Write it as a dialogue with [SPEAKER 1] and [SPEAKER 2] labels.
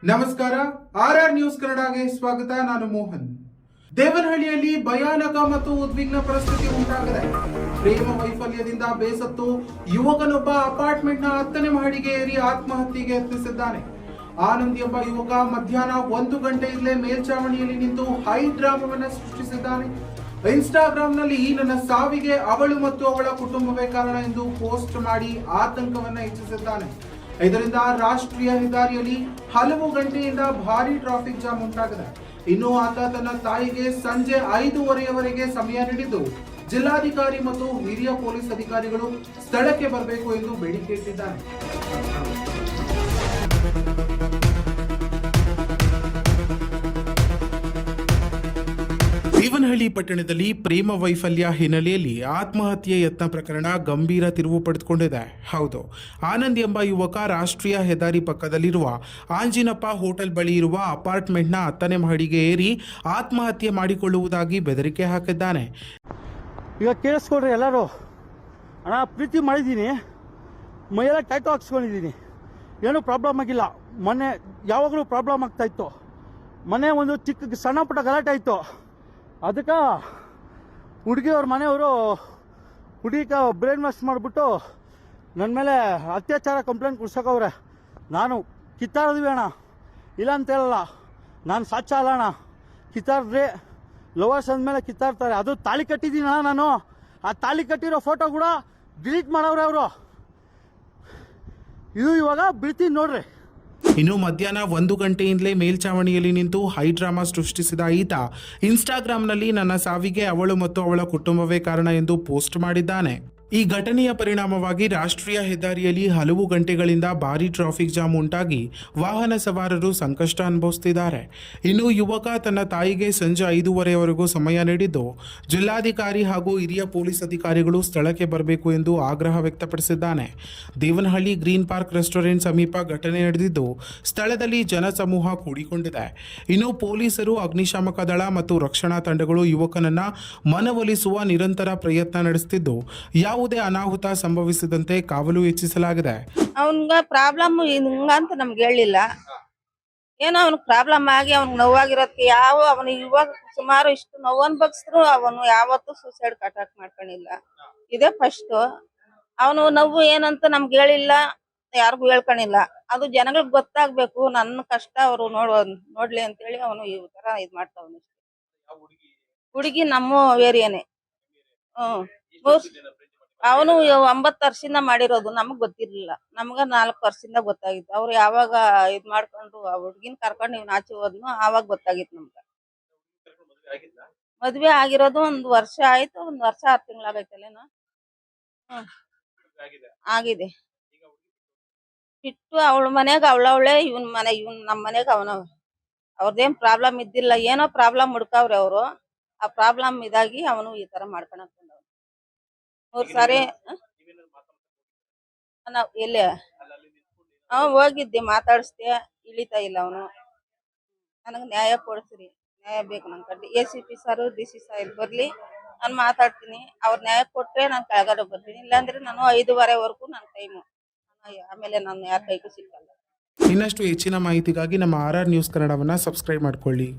[SPEAKER 1] ನಮಸ್ಕಾರ, RR news ಕನ್ನಡಗೆ ಸ್ವಾಗತ. ನಾನು ಮೋಹನ್. ದೇವನಹಳ್ಳಿಯಲ್ಲಿ ಭಯಾನಕ ಮತ್ತು ಉದ್ವಿಗ್ನ ಪರಿಸ್ಥಿತಿ ಉಂಟಾಗಿದೆ. ಪ್ರೇಮ ವೈಫಲ್ಯದಿಂದ ಬೇಸತ್ತು ಯುವಕನೊಬ್ಬ ಅಪಾರ್ಟ್ಮೆಂಟ್ನ 10ನೇ ಮಹಡಿಗೆ ಏರಿ ಆತ್ಮಹತ್ಯೆಗೆ ಯತ್ನಿಸಿದ್ದಾನೆ. ಆನಂದ್ ಎಂಬ ಯುವಕ ಮಧ್ಯಾಹ್ನ 1 ಗಂಟೆಯಿಂದಲೇ ಮೇಲ್ಚಾವಣಿಯಲ್ಲಿ ನಿಂತು ಹೈ ಡ್ರಾಮಾವನ್ನು ಸೃಷ್ಟಿಸಿದ್ದಾನೆ. ಇನ್ಸ್ಟಾಗ್ರಾಂನಲ್ಲಿ ನನ್ನ ಸಾವಿಗೆ ಅವಳು ಮತ್ತು ಅವಳ ಕುಟುಂಬವೇ ಕಾರಣ ಎಂದು ಪೋಸ್ಟ್ ಮಾಡಿ ಆತಂಕವನ್ನು ಹೆಚ್ಚಿಸಿದ್ದಾನೆ. ಇದರಿಂದ ರಾಷ್ಟ್ರೀಯ ಹೆದ್ದಾರಿಯಲ್ಲಿ ಹಲವು ಗಂಟೆಯಿಂದ ಭಾರಿ ಟ್ರಾಫಿಕ್ ಜಾಮ್ ಉಂಟಾಗಿದೆ. ಇನ್ನು ಆತ ತನ್ನ ತಾಯಿಗೆ ಸಂಜೆ 5:30ವರೆಗೆ ಸಮಯ ನೀಡಿದ್ದು, ಜಿಲ್ಲಾಧಿಕಾರಿ ಮತ್ತು ಹಿರಿಯ ಪೊಲೀಸ್ ಅಧಿಕಾರಿಗಳು ಸ್ಥಳಕ್ಕೆ ಬರಬೇಕು ಎಂದು ಬೇಡಿಕೆ ಇಟ್ಟಿದ್ದಾನೆ. ದೇವನಹಳ್ಳಿ ಪಟ್ಟಣದಲ್ಲಿ ಪ್ರೇಮ ವೈಫಲ್ಯ ಹಿನ್ನೆಲೆಯಲ್ಲಿ ಆತ್ಮಹತ್ಯೆ ಯತ್ನ ಪ್ರಕರಣ ಗಂಭೀರ ತಿರುವು ಪಡೆದುಕೊಂಡಿದೆ. ಹೌದು, ಆನಂದ್ ಎಂಬ ಯುವಕ ರಾಷ್ಟ್ರೀಯ ಹೆದ್ದಾರಿ ಪಕ್ಕದಲ್ಲಿರುವ ಆಂಜಿನಪ್ಪ ಹೋಟೆಲ್ ಬಳಿ ಇರುವ ಅಪಾರ್ಟ್ಮೆಂಟ್ನ 10ನೇ ಮಹಡಿಗೆ ಏರಿ ಆತ್ಮಹತ್ಯೆ ಮಾಡಿಕೊಳ್ಳುವುದಾಗಿ ಬೆದರಿಕೆ ಹಾಕಿದ್ದಾನೆ.
[SPEAKER 2] ಈಗ ಕೇಳಿಸ್ಕೊಡ್ರಿ ಎಲ್ಲರೂ, ಅಣ್ಣ ಪ್ರೀತಿ ಮಾಡಿದ್ದೀನಿ, ಮೈಯೆಲ್ಲ ಟ್ಯಾಟೂ ಹಾಕ್ಸ್ಕೊಂಡಿದ್ದೀನಿ, ಏನೂ ಪ್ರಾಬ್ಲಮ್ ಆಗಿಲ್ಲ. ಮೊನ್ನೆ ಯಾವಾಗಲೂ ಪ್ರಾಬ್ಲಮ್ ಆಗ್ತಾಯಿತ್ತು. ಮೊನ್ನೆ ಒಂದು ಚಿಕ್ಕ ಸಣ್ಣ ಪುಟ್ಟ ಗಲಾಟೆ ಆಯಿತು. ಅದಕ್ಕೆ ಹುಡುಗಿಯವ್ರ ಮನೆಯವರು ಹುಡುಗಿಗೆ ಬ್ರೈನ್ ವಾಶ್ ಮಾಡಿಬಿಟ್ಟು ನನ್ನ ಮೇಲೆ ಅತ್ಯಾಚಾರ ಕಂಪ್ಲೇಂಟ್ ಕೊಡ್ಸೋಕವ್ರೆ. ನಾನು ಕಿತ್ತಾಡಿದ್ವಿ ಅಣ್ಣ, ಇಲ್ಲ ಅಂತ ಹೇಳಲ್ಲ, ನಾನು ಸಾಚ ಅಲ್ಲ ಅಣ್ಣ. ಕಿತ್ತಾಡಿದ್ರೆ ಲವರ್ಸ್ ಅಂದಮೇಲೆ ಕಿತ್ತಾಡ್ತಾರೆ. ಅದು ತಾಳಿ ಕಟ್ಟಿದ್ದೀನಿ ಅಣ್ಣ ನಾನು. ಆ ತಾಳಿ ಕಟ್ಟಿರೋ ಫೋಟೋ ಕೂಡ ಡಿಲೀಟ್ ಮಾಡವ್ರೆ ಅವರು. ಇದು ಇವಾಗ ಬಿಡ್ತೀನಿ ನೋಡ್ರಿ.
[SPEAKER 1] ಇನ್ನು ಮಧ್ಯಾಹ್ನ 1 ಗಂಟೆಯಿಂದಲೇ ಮೇಲ್ಚಾವಣಿಯಲ್ಲಿ ನಿಂತು ಹೈ ಡ್ರಾಮಾ ಸೃಷ್ಟಿಸಿದ ಈತ ಇನ್ಸ್ಟಾಗ್ರಾಂನಲ್ಲಿ ನನ್ನ ಸಾವಿಗೆ ಅವಳು ಮತ್ತು ಅವಳ ಕುಟುಂಬವೇ ಕಾರಣ ಎಂದು ಪೋಸ್ಟ್ ಮಾಡಿದ್ದಾನೆ. ಈ ಘಟನೆಯ ಪರಿಣಾಮವಾಗಿ ರಾಷ್ಟ್ರೀಯ ಹೆದ್ದಾರಿಯಲ್ಲಿ ಹಲವು ಗಂಟೆಗಳಿಂದ ಭಾರೀ ಟ್ರಾಫಿಕ್ ಜಾಮ್ ಉಂಟಾಗಿ ವಾಹನ ಸವಾರರು ಸಂಕಷ್ಟ ಅನುಭವಿಸುತ್ತಿದ್ದಾರೆ. ಇನ್ನು ಯುವಕ ತನ್ನ ತಾಯಿಗೆ ಸಂಜೆ 5:30ವರೆಗೂ ಸಮಯ ನೀಡಿದ್ದು, ಜಿಲ್ಲಾಧಿಕಾರಿ ಹಾಗೂ ಹಿರಿಯ ಪೊಲೀಸ್ ಅಧಿಕಾರಿಗಳು ಸ್ಥಳಕ್ಕೆ ಬರಬೇಕು ಎಂದು ಆಗ್ರಹ ವ್ಯಕ್ತಪಡಿಸಿದ್ದಾನೆ. ದೇವನಹಳ್ಳಿ ಗ್ರೀನ್ ಪಾರ್ಕ್ ರೆಸ್ಟೋರೆಂಟ್ ಸಮೀಪ ಘಟನೆ ನಡೆದಿದ್ದು, ಸ್ಥಳದಲ್ಲಿ ಜನಸಮೂಹ ಕೂಡಿಕೊಂಡಿದೆ. ಇನ್ನು ಪೊಲೀಸರು, ಅಗ್ನಿಶಾಮಕ ದಳ ಮತ್ತು ರಕ್ಷಣಾ ತಂಡಗಳು ಯುವಕನನ್ನ ಮನವೊಲಿಸುವ ನಿರಂತರ ಪ್ರಯತ್ನ ನಡೆಸುತ್ತಿದ್ದು, ಯಾವುದೇ ಅನಾಹುತ ಸಂಭವಿಸದಂತೆ ಕಾವಲು ಹೆಚ್ಚಿಸಲಾಗಿದೆ.
[SPEAKER 3] ಅವನ್ಗ ಪ್ರಾಬ್ಲಮ್ ಹಿಂಗಂತ ನಮ್ಗೆ ಹೇಳಿಲ್ಲ. ಏನೋ ಅವ್ನಿಗೆ ಪ್ರಾಬ್ಲಮ್ ಆಗಿ ಅವ್ನಿಗೆ ನೋವಾಗಿರೋದಕ್ಕೆ ಅವನು ಇವಾಗ ಸುಮಾರು ಇಷ್ಟು ನೋವು ಅನ್ಭವಿಸಿದ್ರು ಅವನು ಯಾವತ್ತೂ ಸೂಸೈಡ್ ಅಟ್ಯಾಕ್ ಮಾಡ್ಕೊಂಡಿಲ್ಲ. ಇದೇ ಫಸ್ಟ್. ಅವನು ನೋವು ಏನಂತ ನಮ್ಗೆ ಹೇಳಿಲ್ಲ, ಯಾರಿಗೂ ಹೇಳ್ಕೊಂಡಿಲ್ಲ. ಅದು ಜನಗಳಿಗೆ ಗೊತ್ತಾಗ್ಬೇಕು, ನನ್ನ ಕಷ್ಟ ಅವರು ನೋಡ್ಲಿ ಅಂತೇಳಿ ಅವನು ಈ ತರ ಇದ್ ಮಾಡ್ತಾವನು. ಹುಡುಗಿ ನಮ್ಮ ವೇರಿಯನೇ. ಅವನು 9 ವರ್ಷದಿಂದ ಮಾಡಿರೋದು, ನಮಗ್ ಗೊತ್ತಿರ್ಲಿಲ್ಲ. ನಮ್ಗ 4 ವರ್ಷದಿಂದ ಗೊತ್ತಾಗಿತ್ತು. ಅವ್ರು ಯಾವಾಗ ಇದ್ ಮಾಡ್ಕೊಂಡು ಆ ಹುಡ್ಗಿನ್ ಕರ್ಕೊಂಡು ಇವ್ನ ಆಚೆ ಹೋದ್ನು, ಆವಾಗ ಗೊತ್ತಾಗಿತ್ತು ನಮ್ಗ. ಮದ್ವೆ ಆಗಿರೋದು 1 ವರ್ಷ ಆಯ್ತು, 1 ವರ್ಷ 6 ತಿಂಗಳಾಗೈತಲ್ಲೇನೋ. ಆಗಿದೆ. ಬಿಟ್ಟು ಅವಳ ಮನೆಗ ಅವಳವಳೆ, ಇವನ್ ನಮ್ ಮನೆಗ ಅವನವ. ಅವ್ರದೇನ್ ಪ್ರಾಬ್ಲಮ್ ಇದ್ದಿಲ್ಲ, ಏನೋ ಪ್ರಾಬ್ಲಮ್ ಹುಡ್ಕವ್ರೆ ಅವರು. ಆ ಪ್ರಾಬ್ಲಮ್ ಇದಾಗಿ ಅವನು ಈ ತರ ಮಾಡ್ಕೊಳಕ್ ಬಂದವ. 3 ಸಾರಿ ನಾವ್ ಎಲ್ಲಿ ಹೋಗಿದ್ದೆ, ಮಾತಾಡಿಸ್ದೆ, ಇಳಿತಾ ಇಲ್ಲ ಅವನು. ನನಗ್ ನ್ಯಾಯ ಕೊಡ್ಸ್ರಿ, ನ್ಯಾಯ ಬೇಕು ನನ್ ಕಡೆ. ACP ಸರ್, DC ಸಾಹೇಬ್ ಬರ್ಲಿ, ನಾನು ಮಾತಾಡ್ತೀನಿ. ಅವ್ರ ನ್ಯಾಯ ಕೊಟ್ರೆ ನಾನು ಕೆಳಗಡೆ ಬರ್ತೀನಿ, ಇಲ್ಲಾಂದ್ರೆ ನಾನು 5:30ವರೆಗೂ ನನ್ನ ಟೈಮು. ಆಮೇಲೆ ನಾನು ಯಾರ ಕೈಗೂ ಸಿಕ್ಕಲ್ಲ.
[SPEAKER 1] ಇನ್ನಷ್ಟು ಹೆಚ್ಚಿನ ಮಾಹಿತಿಗಾಗಿ ನಮ್ಮ RR ನ್ಯೂಸ್ ಕನ್ನಡವನ್ನು ಸಬ್ಸ್ಕ್ರೈಬ್ ಮಾಡಿಕೊಳ್ಳಿ.